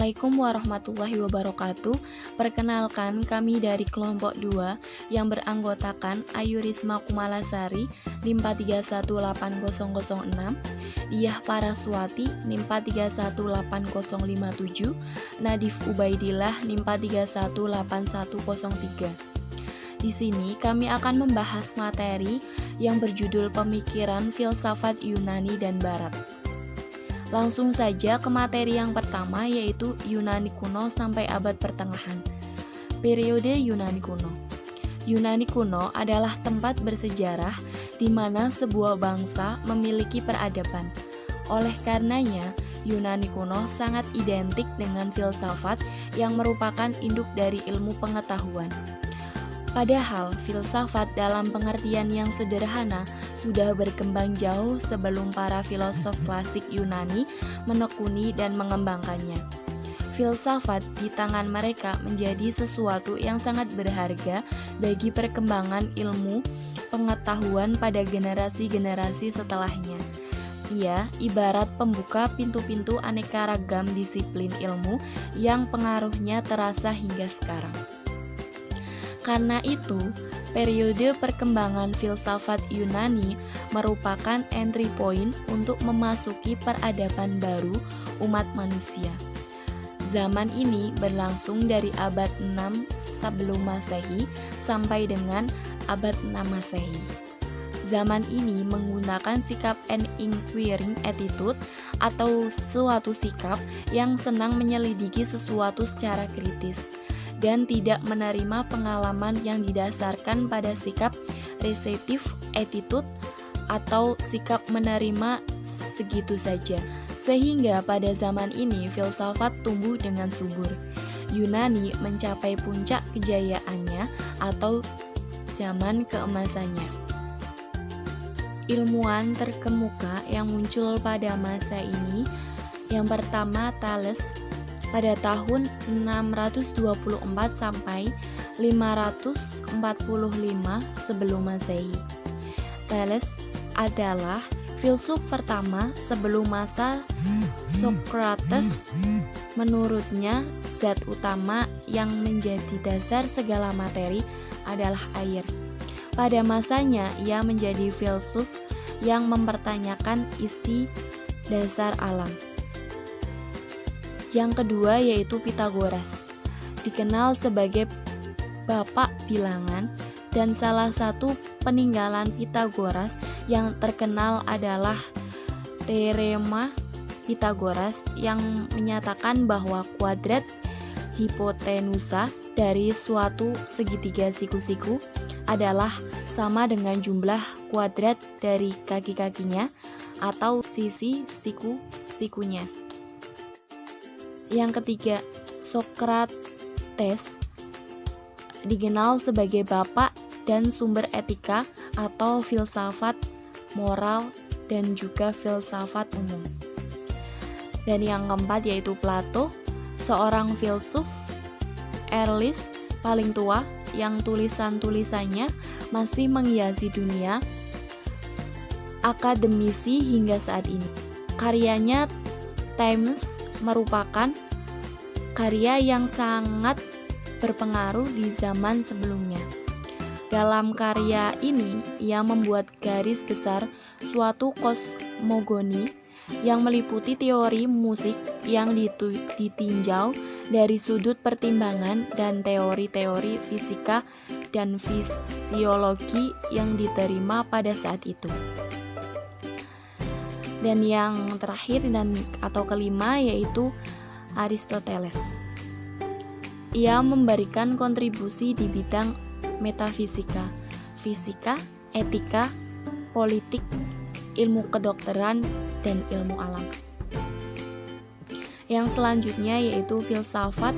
Assalamualaikum warahmatullahi wabarakatuh. Perkenalkan, kami dari kelompok 2 yang beranggotakan Ayu Risma Kumalasari NIM 43180006, Diah Paraswati NIM 43180057, Nadif Ubaidillah NIM 43181003. Di sini kami akan membahas materi yang berjudul Pemikiran Filsafat Yunani dan Barat. Langsung saja ke materi yang pertama, yaitu Yunani kuno sampai abad pertengahan. Periode Yunani kuno. Yunani kuno adalah tempat bersejarah di mana sebuah bangsa memiliki peradaban. Oleh karenanya, Yunani kuno sangat identik dengan filsafat yang merupakan induk dari ilmu pengetahuan. Padahal, filsafat dalam pengertian yang sederhana sudah berkembang jauh sebelum para filosof klasik Yunani menekuni dan mengembangkannya. Filsafat di tangan mereka menjadi sesuatu yang sangat berharga bagi perkembangan ilmu pengetahuan pada generasi-generasi setelahnya. Ia ibarat pembuka pintu-pintu aneka ragam disiplin ilmu yang pengaruhnya terasa hingga sekarang. Karena itu, periode perkembangan filsafat Yunani merupakan entry point untuk memasuki peradaban baru umat manusia. Zaman ini berlangsung dari abad 6 sebelum Masehi sampai dengan abad 6 Masehi. Zaman ini menggunakan sikap an inquiring attitude atau suatu sikap yang senang menyelidiki sesuatu secara kritis dan tidak menerima pengalaman yang didasarkan pada sikap receptive attitude atau sikap menerima segitu saja. Sehingga pada zaman ini filsafat tumbuh dengan subur. Yunani mencapai puncak kejayaannya atau zaman keemasannya. Ilmuwan terkemuka yang muncul pada masa ini, yang pertama Thales pada tahun 624 sampai 545 sebelum Masehi. Thales adalah filsuf pertama sebelum masa Socrates. Menurutnya, zat utama yang menjadi dasar segala materi adalah air. Pada masanya, ia menjadi filsuf yang mempertanyakan isi dasar alam. Yang kedua yaitu Pythagoras, dikenal sebagai bapak bilangan, dan salah satu peninggalan Pythagoras yang terkenal adalah teorema Pythagoras yang menyatakan bahwa kuadrat hipotenusa dari suatu segitiga siku-siku adalah sama dengan jumlah kuadrat dari kaki-kakinya atau sisi siku-sikunya. Yang ketiga, Socrates dikenal sebagai bapak dan sumber etika atau filsafat moral dan juga filsafat umum. Dan yang keempat yaitu Plato, seorang filsuf earlist paling tua yang tulisan-tulisannya masih menghiasi dunia akademisi hingga saat ini. Karyanya Times merupakan karya yang sangat berpengaruh di zaman sebelumnya. Dalam karya ini, ia membuat garis besar suatu kosmogoni yang meliputi teori musik yang ditinjau dari sudut pertimbangan dan teori-teori fisika dan fisiologi yang diterima pada saat itu. Dan yang terakhir atau kelima yaitu Aristoteles. Ia memberikan kontribusi di bidang metafisika, fisika, etika, politik, ilmu kedokteran, dan ilmu alam. Yang selanjutnya yaitu filsafat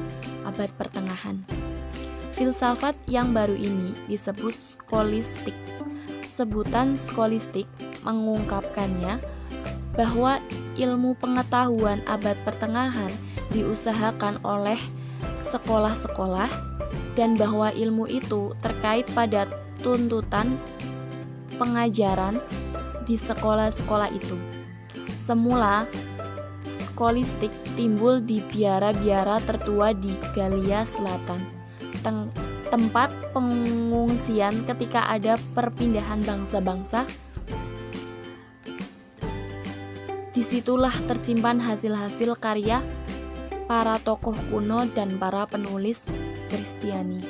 abad pertengahan. Filsafat yang baru ini disebut skolistik. Sebutan skolistik mengungkapkannya bahwa ilmu pengetahuan abad pertengahan diusahakan oleh sekolah-sekolah dan bahwa ilmu itu terkait pada tuntutan pengajaran di sekolah-sekolah itu. Semula, skolistik timbul di biara-biara tertua di Galia Selatan, tempat pengungsian ketika ada perpindahan bangsa-bangsa. Disitulah tersimpan hasil-hasil karya para tokoh kuno dan para penulis Kristiani.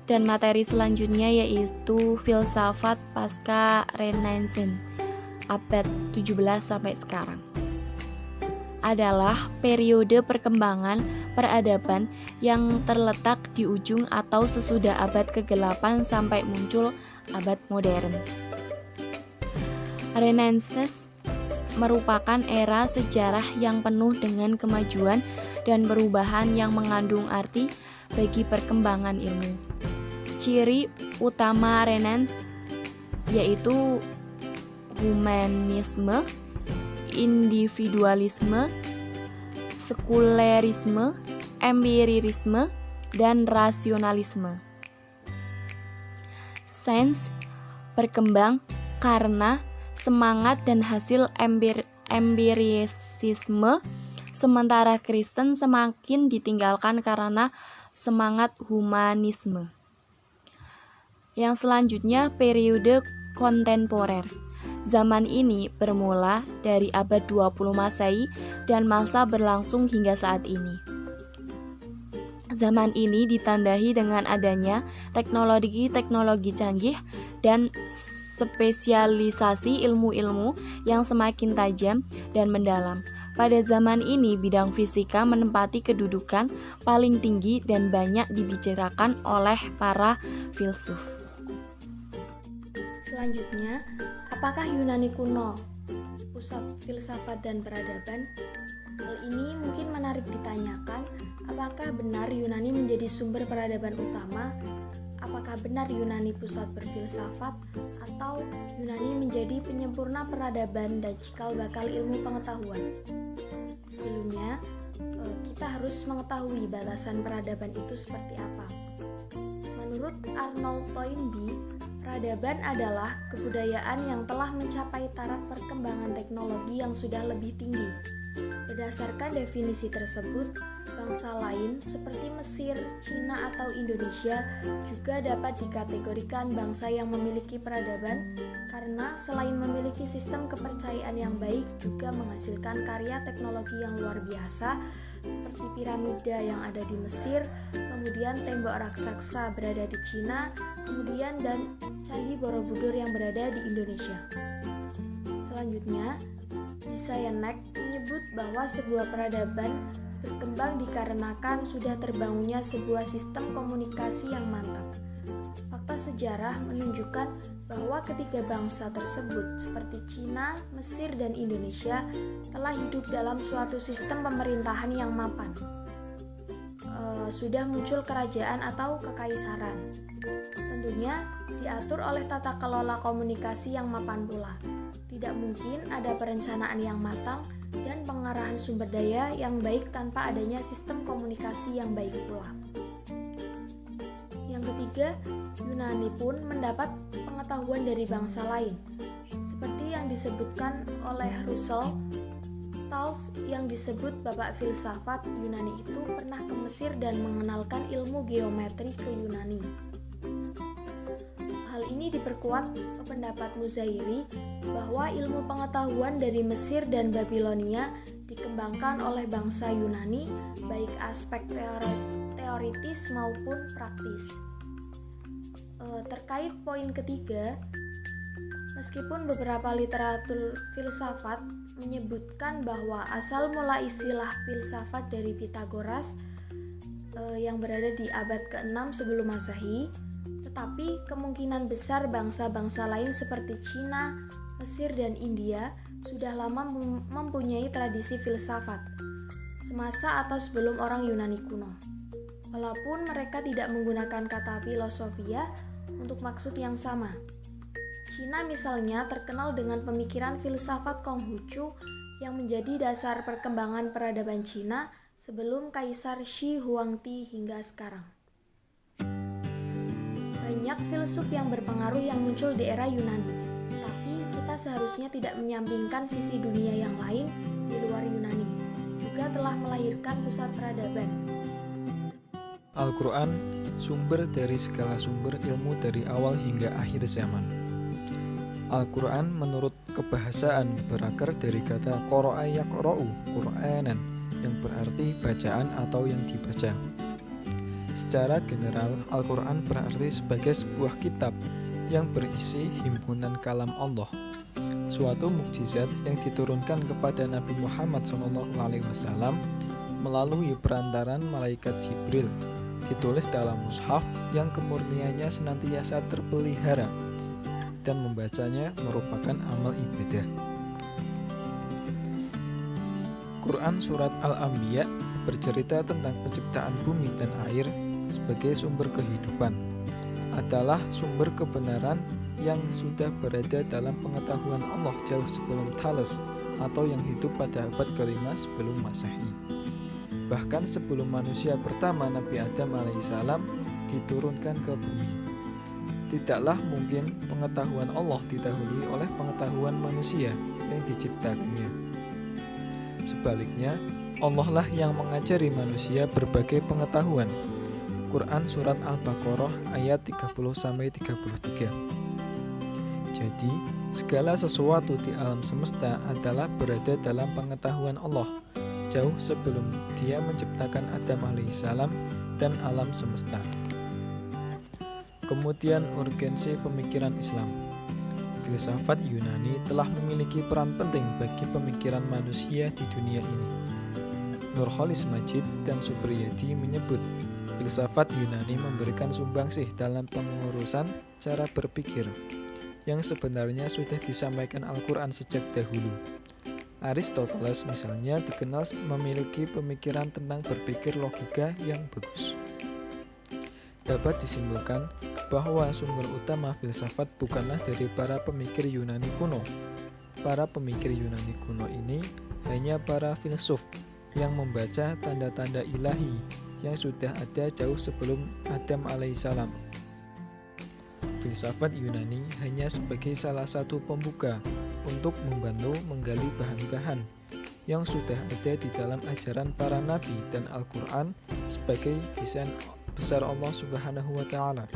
Dan materi selanjutnya yaitu filsafat pasca Renaissance abad 17 sampai sekarang. Adalah periode perkembangan peradaban yang terletak di ujung atau sesudah abad ke-8 sampai muncul abad modern. Renaissance merupakan era sejarah yang penuh dengan kemajuan dan perubahan yang mengandung arti bagi perkembangan ilmu. Ciri utama Renaissance yaitu humanisme, individualisme, sekulerisme, empirisme, dan rasionalisme. Sains berkembang karena semangat dan hasil empirisisme, sementara Kristen semakin ditinggalkan karena semangat humanisme. Yang selanjutnya periode kontemporer. Zaman ini bermula dari abad 20 Masehi dan masa berlangsung hingga saat ini. Zaman ini ditandai dengan adanya teknologi canggih dan spesialisasi ilmu-ilmu yang semakin tajam dan mendalam. Pada zaman ini, bidang fisika menempati kedudukan paling tinggi dan banyak dibicarakan oleh para filsuf. Selanjutnya, apakah Yunani kuno pusat filsafat dan peradaban? Hal ini mungkin menarik ditanyakan, apakah benar Yunani menjadi sumber peradaban utama? Apakah benar Yunani pusat berfilsafat? Atau Yunani menjadi penyempurna peradaban dan cikal bakal ilmu pengetahuan? Sebelumnya, kita harus mengetahui batasan peradaban itu seperti apa. Menurut Arnold Toynbee, peradaban adalah kebudayaan yang telah mencapai taraf perkembangan teknologi yang sudah lebih tinggi. Berdasarkan definisi tersebut, bangsa lain seperti Mesir, Cina, atau Indonesia juga dapat dikategorikan bangsa yang memiliki peradaban karena selain memiliki sistem kepercayaan yang baik juga menghasilkan karya teknologi yang luar biasa seperti piramida yang ada di Mesir, kemudian tembok raksasa berada di Cina, kemudian dan Candi Borobudur yang berada di Indonesia. Selanjutnya, Dysyanek menyebut bahwa sebuah peradaban berkembang dikarenakan sudah terbangunnya sebuah sistem komunikasi yang mantap. Fakta sejarah menunjukkan bahwa ketiga bangsa tersebut seperti Cina, Mesir, dan Indonesia telah hidup dalam suatu sistem pemerintahan yang mapan. Sudah muncul kerajaan atau kekaisaran. Tentunya diatur oleh tata kelola komunikasi yang mapan pula. Tidak mungkin ada perencanaan yang matang dan pengarahan sumber daya yang baik tanpa adanya sistem komunikasi yang baik pula. Yang ketiga, Yunani pun mendapat pengetahuan dari bangsa lain. Seperti yang disebutkan oleh Russell, Thales yang disebut bapak filsafat Yunani itu pernah ke Mesir dan mengenalkan ilmu geometri ke Yunani. Hal ini diperkuat pendapat Muzairi bahwa ilmu pengetahuan dari Mesir dan Babilonia dikembangkan oleh bangsa Yunani baik aspek teoritis maupun praktis. Terkait poin ketiga, meskipun beberapa literatur filsafat menyebutkan bahwa asal mula istilah filsafat dari Pythagoras yang berada di abad ke-6 sebelum Masehi, tetapi kemungkinan besar bangsa-bangsa lain seperti Cina, Mesir, dan India sudah lama mempunyai tradisi filsafat, semasa atau sebelum orang Yunani kuno. Walaupun mereka tidak menggunakan kata filosofia untuk maksud yang sama. Cina misalnya terkenal dengan pemikiran filsafat Konghucu yang menjadi dasar perkembangan peradaban Cina sebelum Kaisar Shi Huangdi hingga sekarang. Banyak filsuf yang berpengaruh yang muncul di era Yunani, tapi kita seharusnya tidak menyampingkan sisi dunia yang lain di luar Yunani juga telah melahirkan pusat peradaban. Al-Quran, sumber dari segala sumber ilmu dari awal hingga akhir zaman. Al-Quran menurut kebahasaan berakar dari kata qara'a yaqra'u Qur'anan, yang berarti bacaan atau yang dibaca. Secara general, Al-Quran berarti sebagai sebuah kitab yang berisi himpunan kalam Allah, suatu mukjizat yang diturunkan kepada Nabi Muhammad SAW melalui perantaran malaikat Jibril, ditulis dalam mushaf yang kemurniannya senantiasa terpelihara, dan membacanya merupakan amal ibadah. Quran Surat Al-Anbiya bercerita tentang penciptaan bumi dan air sebagai sumber kehidupan, adalah sumber kebenaran yang sudah berada dalam pengetahuan Allah jauh sebelum Thales atau yang hidup pada abad ke-5 sebelum Masehi. Bahkan sebelum manusia pertama Nabi Adam alaihissalam diturunkan ke bumi. Tidaklah mungkin pengetahuan Allah didahului oleh pengetahuan manusia yang diciptakannya. Sebaliknya, Allah lah yang mengajari manusia berbagai pengetahuan. Quran Surat Al-Baqarah ayat 30-33. Jadi, segala sesuatu di alam semesta adalah berada dalam pengetahuan Allah jauh sebelum Dia menciptakan Adam alaihissalam dan alam semesta. Kemudian urgensi pemikiran Islam. Filsafat Yunani telah memiliki peran penting bagi pemikiran manusia di dunia ini. Nurholis Majid dan Supriyadi menyebut filsafat Yunani memberikan sumbangsih dalam pengurusan cara berpikir yang sebenarnya sudah disampaikan Al-Quran sejak dahulu. Aristoteles misalnya dikenal memiliki pemikiran tentang berpikir logika yang bagus. Dapat disimpulkan bahwa sumber utama filsafat bukanlah dari para pemikir Yunani kuno. Para pemikir Yunani kuno ini hanya para filsuf yang membaca tanda-tanda ilahi yang sudah ada jauh sebelum Adam alaihissalam. Filsafat Yunani hanya sebagai salah satu pembuka untuk membantu menggali bahan-bahan yang sudah ada di dalam ajaran para nabi dan Al-Quran sebagai desain besar Allah Subhanahu wa Ta'ala.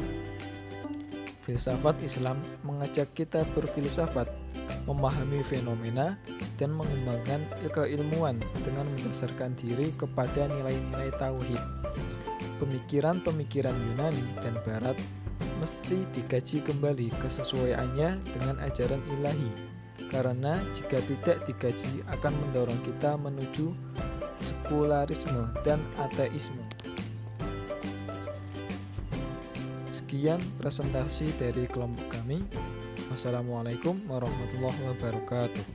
Filsafat Islam mengajak kita berfilsafat, memahami fenomena, dan mengembangkan keilmuan dengan mendasarkan diri kepada nilai-nilai tauhid. Pemikiran-pemikiran Yunani dan Barat mesti dikaji kembali kesesuaiannya dengan ajaran ilahi, karena jika tidak dikaji akan mendorong kita menuju sekularisme dan ateisme. Sekian presentasi dari kelompok kami. Wassalamualaikum warahmatullahi wabarakatuh.